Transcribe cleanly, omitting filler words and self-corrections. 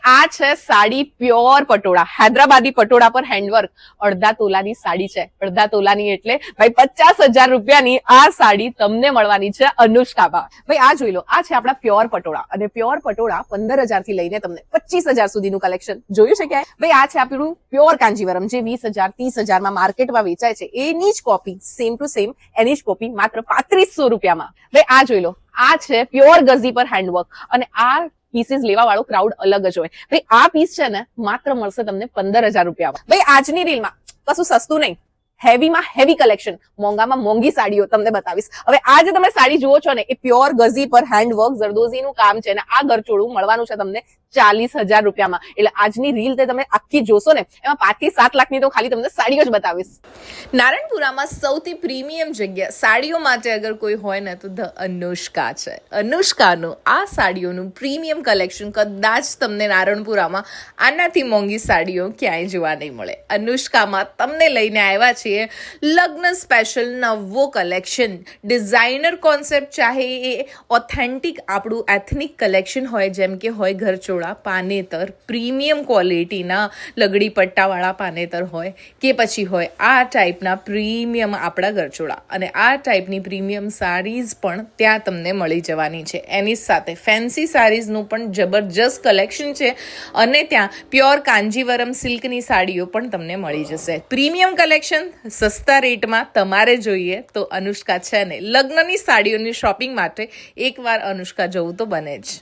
આ છે સાડી પ્યોર પટોળા, હૈદરાબાદી પટોળા પર હેન્ડવર્ક. અડધા તોલાની સાડી છે. અડધા તોલાની એટલે ભાઈ 50,000 રૂપિયાની આ સાડી તમને મળવાની છે અનુષ્કામાં. ભાઈ આ જોઈ લો, આ છે આપણા પ્યોર પટોળા અને પ્યોર પટોળા 15,000 થી લઈને તમને 25,000 સુધીનું કલેક્શન જોયું છે ક્યાંય? ભાઈ આ છે આપણું પ્યોર કાંજીવરમ જે 20,000 30,000 માં માર્કેટમાં વેચાય છે એની જ કોપી, સેમ ટુ સેમ એની જ કોપી માત્ર 3500 રૂપિયામાં. ભાઈ આ જોઈ લો, આ છે પ્યોર ગઝી પર હેન્ડવર્ક અને આ પીસીસ લેવા વાળો ક્રાઉડ અલગ જ હોય. ભાઈ આ પીસ છે ને માત્ર મળશે તમને 15,000 રૂપિયામાં. ભાઈ આજની રીલમાં કશું સસ્તું નહીં, હેવીમાં હેવી કલેક્શન, મોંઘામાં મોંઘી સાડીઓ તમને બતાવીશ. હવે આ જે તમે સાડી જુઓ છો ને એ પ્યોર ગઝી પર હેન્ડવર્ક જરદોઝીનું કામ છે અને આ ગરચોળું મળવાનું છે તમને 40,000 રૂપિયામાં. એટલે આજની રીલ તે તમે આખી જોશો ને એમાં 5 થી 7 લાખની તો ખાલી તમને સાડીઓ જ બતાવીશ. નારણપુરામાં સૌથી પ્રીમિયમ જગ્યા સાડીઓ માટે અગર કોઈ હોય ને તો ધ અનુષ્કા છે. અનુષ્કાનું આ સાડીઓનું પ્રીમિયમ કલેક્શન કદાચ તમને નારણપુરામાં આનાથી મોંઘી સાડીઓ ક્યાંય જોવા નહીં મળે. અનુષ્કામાં તમને લઈને આવ્યા છીએ લગ્ન સ્પેશિયલ નવો કલેક્શન, ડિઝાઇનર કોન્સેપ્ટ, ચાહે એ ઓથેન્ટિક આપણું એથનિક કલેક્શન હોય જેમ કે હોય ઘરચોળા, પાનેતર, પ્રીમિયમ ક્વોલિટીના લગડી પટ્ટાવાળા પાનેતર હોય કે પછી હોય આ ટાઈપના પ્રીમિયમ આપણા ગરચોળા અને આ ટાઈપની પ્રીમિયમ સાડીઝ પણ ત્યાં તમને મળી જવાની છે. એની સાથે ફેન્સી સાડીઝનું પણ જબરજસ્ત કલેક્શન છે અને ત્યાં પ્યોર કાંજીવરમ સિલ્કની સાડીઓ પણ તમને મળી જશે. પ્રીમિયમ કલેક્શન સસ્તા રેટમાં તમારે જોઈએ તો અનુષ્કા છે ને લગ્નની સાડીઓની શોપિંગ માટે એકવાર અનુષ્કા જવું તો બને જ.